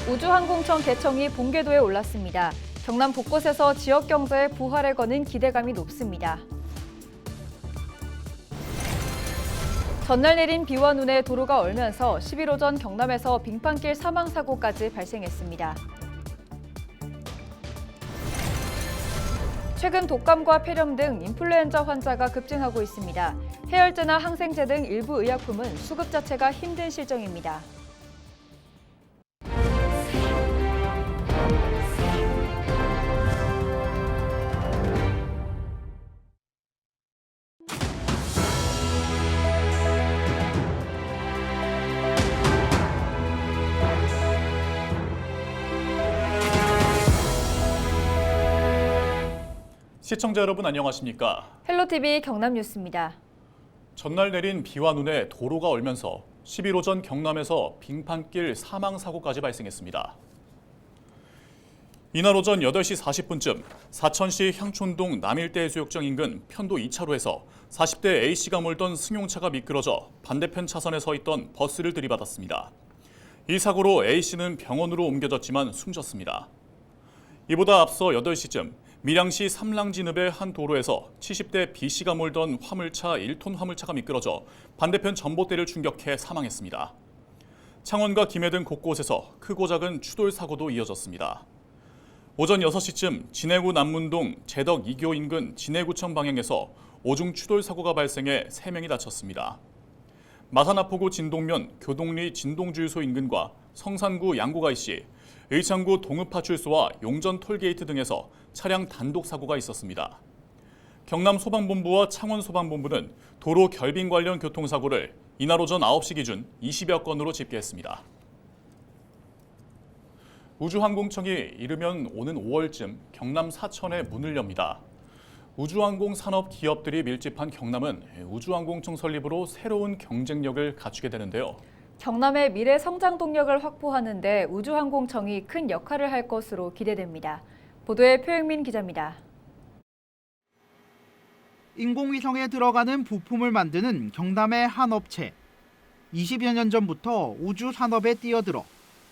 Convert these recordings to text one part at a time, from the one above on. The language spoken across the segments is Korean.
우주항공청 개청이 본궤도에 올랐습니다. 경남 곳곳에서 지역 경제의 부활을 거는 기대감이 높습니다. 전날 내린 비와 눈에 도로가 얼면서 10일 오전 경남에서 빙판길 사망 사고까지 발생했습니다. 최근 독감과 폐렴 등 인플루엔자 환자가 급증하고 있습니다. 해열제나 항생제 등 일부 의약품은 수급 자체가 힘든 실정입니다. 시청자 여러분 안녕하십니까? 헬로티비 경남뉴스입니다. 전날 내린 비와 눈에 도로가 얼면서 10일 오전 경남에서 빙판길 사망 사고까지 발생했습니다. 이날 오전 8시 40분쯤 사천시 향촌동 남일대해수욕장 인근 편도 2차로에서 40대 A씨가 몰던 승용차가 미끄러져 반대편 차선에 서 있던 버스를 들이받았습니다. 이 사고로 A씨는 병원으로 옮겨졌지만 숨졌습니다. 이보다 앞서 8시쯤 밀양시 삼랑진읍의 한 도로에서 70대 B씨가 몰던 화물차 1톤 화물차가 미끄러져 반대편 전봇대를 충격해 사망했습니다. 창원과 김해 등 곳곳에서 크고 작은 추돌 사고도 이어졌습니다. 오전 6시쯤 진해구 남문동 제덕 2교 인근 진해구청 방향에서 오중 추돌 사고가 발생해 3명이 다쳤습니다. 마산하포구 진동면 교동리 진동주유소 인근과 성산구 양구가이시, 의창구 동읍파출소와 용전 톨게이트 등에서 차량 단독 사고가 있었습니다. 경남소방본부와 창원소방본부는 도로 결빙 관련 교통사고를 이날 오전 9시 기준 20여 건으로 집계했습니다. 우주항공청이 이르면 오는 5월쯤 경남 사천에 문을 엽니다. 우주항공 산업 기업들이 밀집한 경남은 우주항공청 설립으로 새로운 경쟁력을 갖추게 되는데요. 경남의 미래 성장 동력을 확보하는 데 우주항공청이 큰 역할을 할 것으로 기대됩니다. 보도에 표영민 기자입니다. 인공위성에 들어가는 부품을 만드는 경남의 한 업체. 20여 년 전부터 우주 산업에 뛰어들어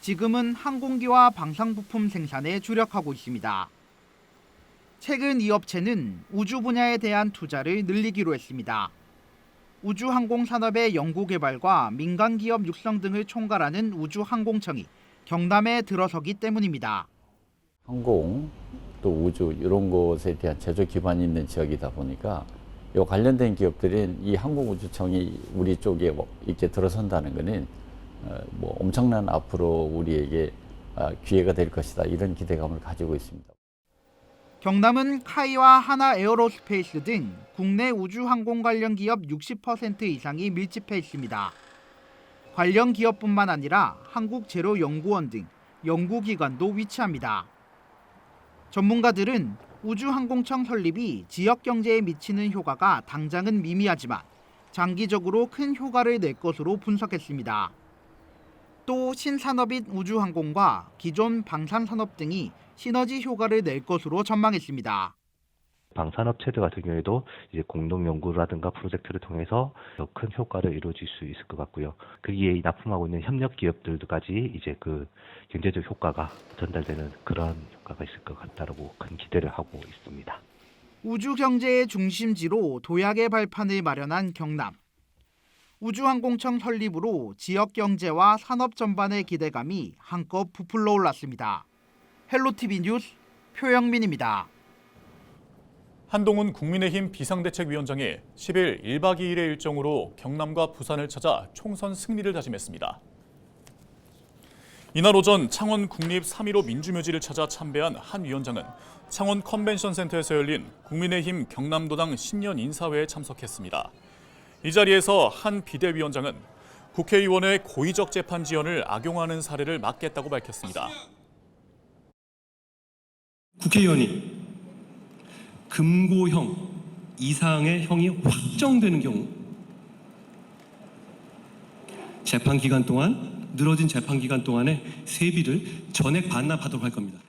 지금은 항공기와 방산 부품 생산에 주력하고 있습니다. 최근 이 업체는 우주 분야에 대한 투자를 늘리기로 했습니다. 우주항공 산업의 연구개발과 민간 기업 육성 등을 총괄하는 우주항공청이 경남에 들어서기 때문입니다. 항공, 또 우주 이런 것에 대한 제조 기반이 있는 지역이다 보니까 이 관련된 기업들인 이 항공우주청이 우리 쪽에 이렇게 들어선다는 것은 엄청난 앞으로 우리에게 기회가 될 것이다 이런 기대감을 가지고 있습니다. 경남은 카이와 하나 에어로스페이스 등 국내 우주항공 관련 기업 60% 이상이 밀집해 있습니다. 관련 기업뿐만 아니라 한국제로연구원 등 연구기관도 위치합니다. 전문가들은 우주항공청 설립이 지역 경제에 미치는 효과가 당장은 미미하지만 장기적으로 큰 효과를 낼 것으로 분석했습니다. 또 신산업인 우주항공과 기존 방산산업 등이 시너지 효과를 낼 것으로 전망했습니다. 방산업체들 같은 경우에도 이제 공동 연구라든가 프로젝트를 통해서 더 큰 효과를 이루어질 수 있을 것 같고요. 거기에 납품하고 있는 협력 기업들까지 이제 그 경제적 효과가 전달되는 그런 효과가 있을 것 같다라고 큰 기대를 하고 있습니다. 우주 경제의 중심지로 도약의 발판을 마련한 경남. 우주항공청 설립으로 지역 경제와 산업 전반의 기대감이 한껏 부풀러 올랐습니다. 헬로티비 뉴스 표영민입니다. 한동훈 국민의힘 비상대책위원장이 10일 1박 2일의 일정으로 경남과 부산을 찾아 총선 승리를 다짐했습니다. 이날 오전 창원 국립 3.15 민주묘지를 찾아 참배한 한 위원장은 창원 컨벤션센터에서 열린 국민의힘 경남도당 신년 인사회에 참석했습니다. 이 자리에서 한 비대위원장은 국회의원의 고의적 재판 지연을 악용하는 사례를 막겠다고 밝혔습니다. 국회의원이 금고형 이상의 형이 확정되는 경우 늘어진 재판 기간 동안에 세비를 전액 반납하도록 할 겁니다.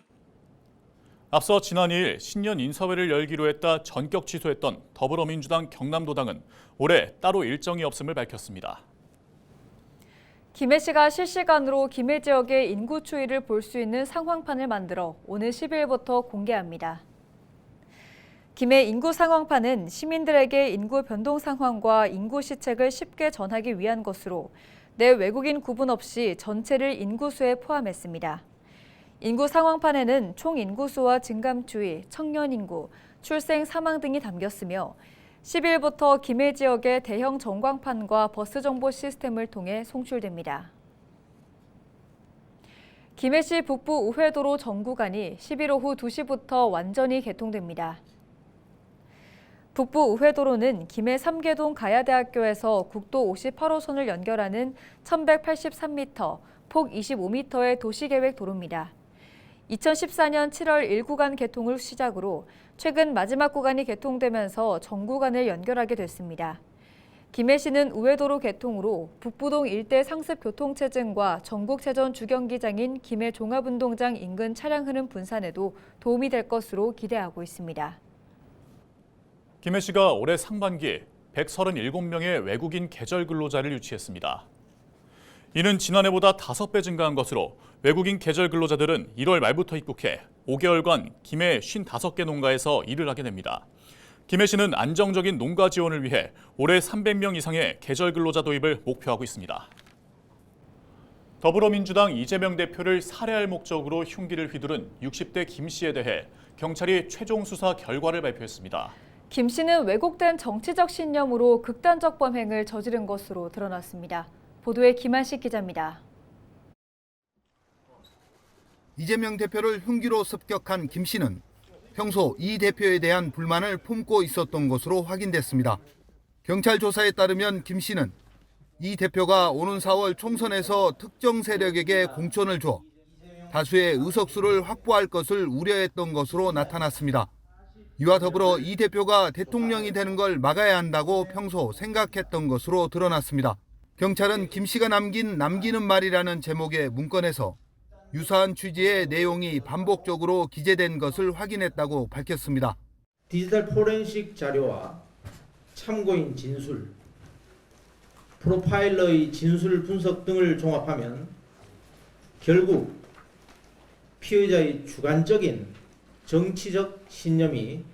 앞서 지난 2일 신년 인사회를 열기로 했다 전격 취소했던 더불어민주당 경남도당은 올해 따로 일정이 없음을 밝혔습니다. 김해 씨가 실시간으로 김해 지역의 인구 추이를 볼 수 있는 상황판을 만들어 오늘 10일부터 공개합니다. 김해 인구 상황판은 시민들에게 인구 변동 상황과 인구 시책을 쉽게 전하기 위한 것으로 내 외국인 구분 없이 전체를 인구수에 포함했습니다. 인구 상황판에는 총 인구수와 증감 추이, 청년 인구, 출생 사망 등이 담겼으며 10일부터 김해 지역의 대형 전광판과 버스 정보 시스템을 통해 송출됩니다. 김해시 북부 우회도로 전 구간이 10일 오후 2시부터 완전히 개통됩니다. 북부 우회도로는 김해 삼계동 가야대학교에서 국도 58호선을 연결하는 1183m, 폭 25m의 도시계획 도로입니다. 2014년 7월 1구간 개통을 시작으로 최근 마지막 구간이 개통되면서 전 구간을 연결하게 됐습니다. 김해시는 우회도로 개통으로 북부동 일대 상습 교통체증과 전국체전 주경기장인 김해 종합운동장 인근 차량 흐름 분산에도 도움이 될 것으로 기대하고 있습니다. 김해시가 올해 상반기 137명의 외국인 계절 근로자를 유치했습니다. 이는 지난해보다 5배 증가한 것으로 외국인 계절 근로자들은 1월 말부터 입국해 5개월간 김해 55개 농가에서 일을 하게 됩니다. 김해시는 안정적인 농가 지원을 위해 올해 300명 이상의 계절 근로자 도입을 목표하고 있습니다. 더불어민주당 이재명 대표를 살해할 목적으로 흉기를 휘두른 60대 김 씨에 대해 경찰이 최종 수사 결과를 발표했습니다. 김 씨는 왜곡된 정치적 신념으로 극단적 범행을 저지른 것으로 드러났습니다. 보도에 김한식 기자입니다. 이재명 대표를 흉기로 습격한 김 씨는 평소 이 대표에 대한 불만을 품고 있었던 것으로 확인됐습니다. 경찰 조사에 따르면 김 씨는 이 대표가 오는 4월 총선에서 특정 세력에게 공천을 줘 다수의 의석수를 확보할 것을 우려했던 것으로 나타났습니다. 이와 더불어 이 대표가 대통령이 되는 걸 막아야 한다고 평소 생각했던 것으로 드러났습니다. 경찰은 김 씨가 남기는 말이라는 제목의 문건에서 유사한 취지의 내용이 반복적으로 기재된 것을 확인했다고 밝혔습니다. 디지털 포렌식 자료와 참고인 진술, 프로파일러의 진술 분석 등을 종합하면 결국 피의자의 주관적인 정치적 신념이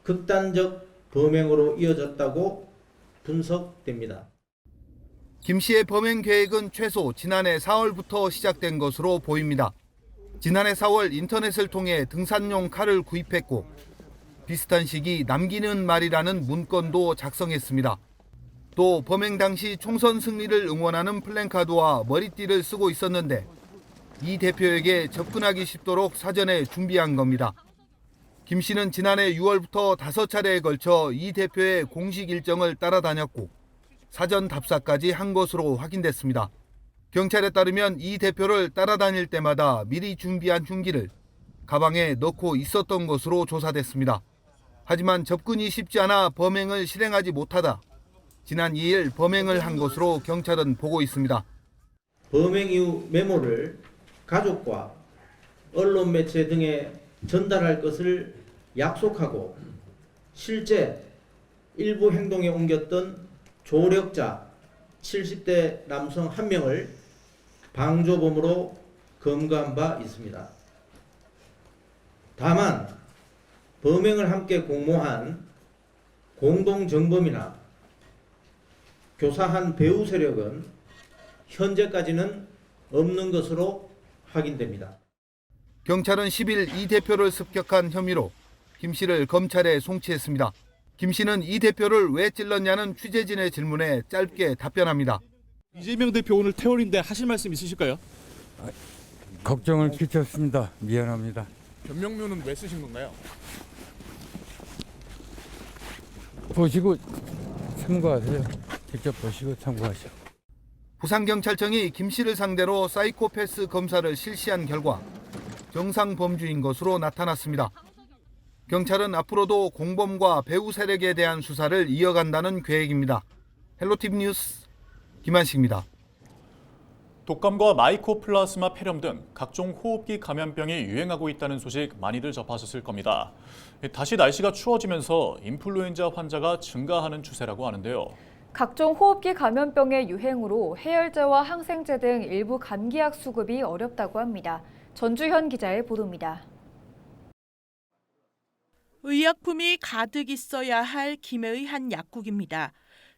극단적 범행으로 이어졌다고 분석됩니다. 김 씨의 범행 계획은 최소 지난해 4월부터 시작된 것으로 보입니다. 지난해 4월 인터넷을 통해 등산용 칼을 구입했고 비슷한 시기 남기는 말이라는 문건도 작성했습니다. 또 범행 당시 총선 승리를 응원하는 플랜카드와 머리띠를 쓰고 있었는데 이 대표에게 접근하기 쉽도록 사전에 준비한 겁니다. 김 씨는 지난해 6월부터 5차례에 걸쳐 이 대표의 공식 일정을 따라다녔고 사전 답사까지 한 것으로 확인됐습니다. 경찰에 따르면 이 대표를 따라다닐 때마다 미리 준비한 흉기를 가방에 넣고 있었던 것으로 조사됐습니다. 하지만 접근이 쉽지 않아 범행을 실행하지 못하다 지난 2일 범행을 한 것으로 경찰은 보고 있습니다. 범행 이후 메모를 가족과 언론 매체 등에 전달할 것을 약속하고 실제 일부 행동에 옮겼던 조력자 70대 남성 1명을 방조범으로 검거한 바 있습니다. 다만 범행을 함께 공모한 공동정범이나 교사한 배후 세력은 현재까지는 없는 것으로 확인됩니다. 경찰은 10일 이 대표를 습격한 혐의로 김 씨를 검찰에 송치했습니다. 김 씨는 이 대표를 왜 찔렀냐는 취재진의 질문에 짧게 답변합니다. 이재명 대표 오늘 퇴원인데 하실 말씀 있으실까요? 걱정을 끼쳤습니다. 미안합니다. 변명료는 왜 쓰신 건가요? 보시고 참고하세요. 직접 보시고 참고하시오. 부산경찰청이 김 씨를 상대로 사이코패스 검사를 실시한 결과 정상 범주인 것으로 나타났습니다. 경찰은 앞으로도 공범과 배후 세력에 대한 수사를 이어간다는 계획입니다. 헬로티비 뉴스 김한식입니다. 독감과 마이코플라스마 폐렴 등 각종 호흡기 감염병이 유행하고 있다는 소식 많이들 접하셨을 겁니다. 다시 날씨가 추워지면서 인플루엔자 환자가 증가하는 추세라고 하는데요. 각종 호흡기 감염병의 유행으로 해열제와 항생제 등 일부 감기약 수급이 어렵다고 합니다. 전주현 기자의 보도입니다. 의약품이 가득 있어야 할 김해의 한 약국입니다.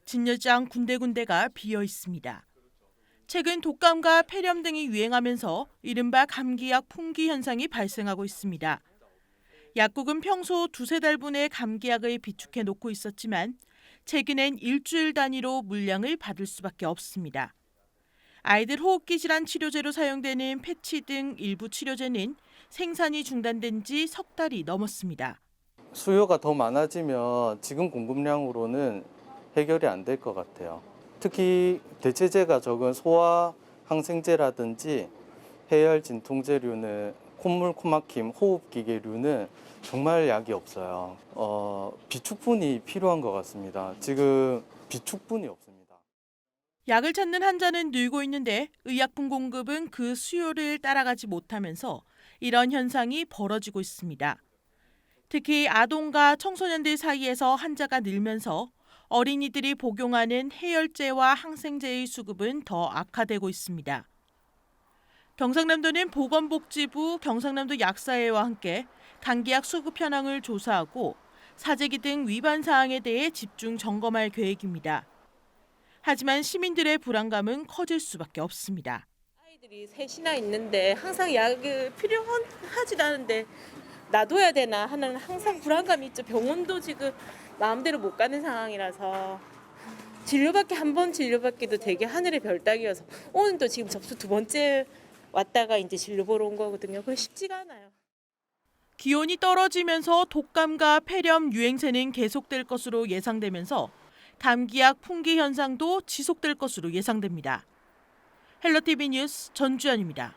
진열장 군데군데가 비어 있습니다. 최근 독감과 폐렴 등이 유행하면서 이른바 감기약 품귀 현상이 발생하고 있습니다. 약국은 평소 두세 달분의 감기약을 비축해 놓고 있었지만 최근엔 일주일 단위로 물량을 받을 수밖에 없습니다. 아이들 호흡기 질환 치료제로 사용되는 패치 등 일부 치료제는 생산이 중단된 지 석 달이 넘었습니다. 수요가 더 많아지면 지금 공급량으로는 해결이 안 될 것 같아요. 특히 대체제가 적은 소화 항생제라든지 해열 진통제류는 콧물, 코막힘, 호흡기계류는 정말 약이 없어요. 비축분이 필요한 것 같습니다. 지금 비축분이 없습니다. 약을 찾는 환자는 늘고 있는데 의약품 공급은 그 수요를 따라가지 못하면서 이런 현상이 벌어지고 있습니다. 특히 아동과 청소년들 사이에서 환자가 늘면서 어린이들이 복용하는 해열제와 항생제의 수급은 더 악화되고 있습니다. 경상남도는 보건복지부, 경상남도 약사회와 함께 감기약 수급 현황을 조사하고 사재기 등 위반 사항에 대해 집중 점검할 계획입니다. 하지만 시민들의 불안감은 커질 수밖에 없습니다. 아이들이 셋이나 있는데 항상 약을 필요하지도 않은데 놔둬야 되나 하는 항상 불안감이 있죠. 병원도 지금 마음대로 못 가는 상황이라서 한 번 진료받기도 되게 하늘의 별 따기여서 오늘도 지금 접수 2번째 왔다가 이제 진료 보러 온 거거든요. 그게 쉽지가 않아요. 기온이 떨어지면서 독감과 폐렴 유행세는 계속될 것으로 예상되면서 감기약 품귀 현상도 지속될 것으로 예상됩니다. 헬로티비 뉴스 전주현입니다.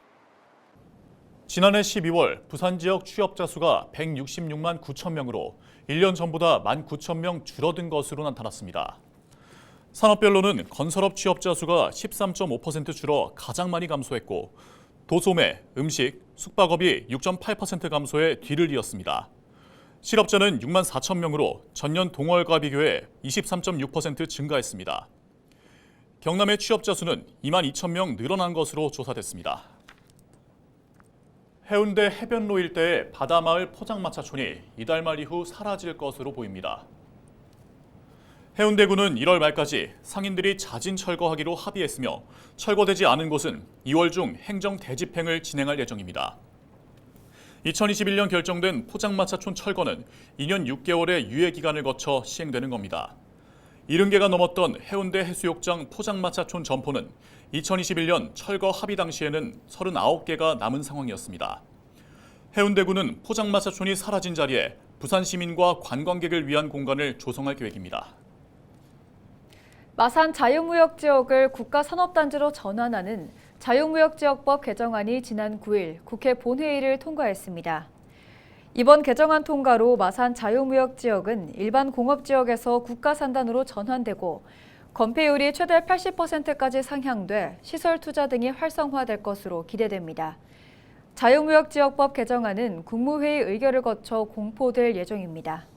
지난해 12월 부산 지역 취업자 수가 166만 9천 명으로 1년 전보다 1만 9천 명 줄어든 것으로 나타났습니다. 산업별로는 건설업 취업자 수가 13.5% 줄어 가장 많이 감소했고 도소매, 음식, 숙박업이 6.8% 감소해 뒤를 이었습니다. 실업자는 6만 4천 명으로 전년 동월과 비교해 23.6% 증가했습니다. 경남의 취업자 수는 2만 2천 명 늘어난 것으로 조사됐습니다. 해운대 해변로 일대의 바다마을 포장마차촌이 이달 말 이후 사라질 것으로 보입니다. 해운대구는 1월 말까지 상인들이 자진 철거하기로 합의했으며 철거되지 않은 곳은 2월 중 행정 대집행을 진행할 예정입니다. 2021년 결정된 포장마차촌 철거는 2년 6개월의 유예 기간을 거쳐 시행되는 겁니다. 70개가 넘었던 해운대 해수욕장 포장마차촌 점포는 2021년 철거 합의 당시에는 39개가 남은 상황이었습니다. 해운대구는 포장마차촌이 사라진 자리에 부산 시민과 관광객을 위한 공간을 조성할 계획입니다. 마산 자유무역지역을 국가산업단지로 전환하는 자유무역지역법 개정안이 지난 9일 국회 본회의를 통과했습니다. 이번 개정안 통과로 마산 자유무역지역은 일반 공업지역에서 국가산단으로 전환되고 건폐율이 최대 80%까지 상향돼 시설 투자 등이 활성화될 것으로 기대됩니다. 자유무역지역법 개정안은 국무회의 의결을 거쳐 공포될 예정입니다.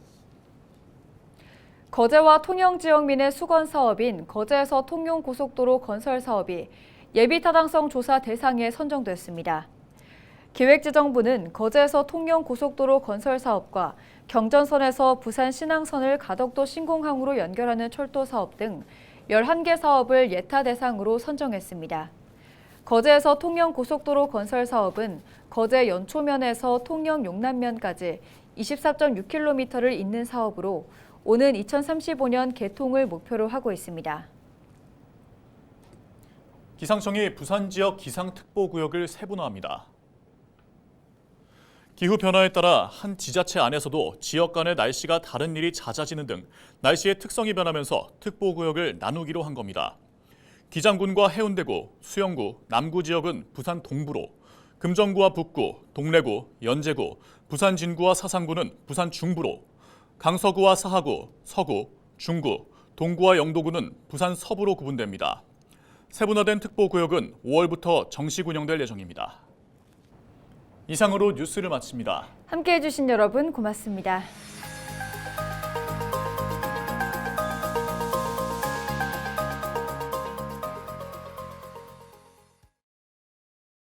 거제와 통영지역 민의 수건 사업인 거제에서 통영고속도로 건설 사업이 예비타당성 조사 대상에 선정됐습니다. 기획재정부는 거제에서 통영고속도로 건설 사업과 경전선에서 부산 신항선을 가덕도 신공항으로 연결하는 철도 사업 등 11개 사업을 예타 대상으로 선정했습니다. 거제에서 통영고속도로 건설 사업은 거제 연초면에서 통영 용남면까지 24.6km를 잇는 사업으로 오는 2035년 개통을 목표로 하고 있습니다. 기상청이 부산 지역 기상특보구역을 세분화합니다. 기후변화에 따라 한 지자체 안에서도 지역 간의 날씨가 다른 일이 잦아지는 등 날씨의 특성이 변하면서 특보구역을 나누기로 한 겁니다. 기장군과 해운대구, 수영구, 남구 지역은 부산 동부로, 금정구와 북구, 동래구, 연제구, 부산 진구와 사상구는 부산 중부로, 강서구와 사하구, 서구, 중구, 동구와 영도구는 부산 서부로 구분됩니다. 세분화된 특보구역은 5월부터 정식 운영될 예정입니다. 이상으로 뉴스를 마칩니다. 함께해 주신 여러분 고맙습니다.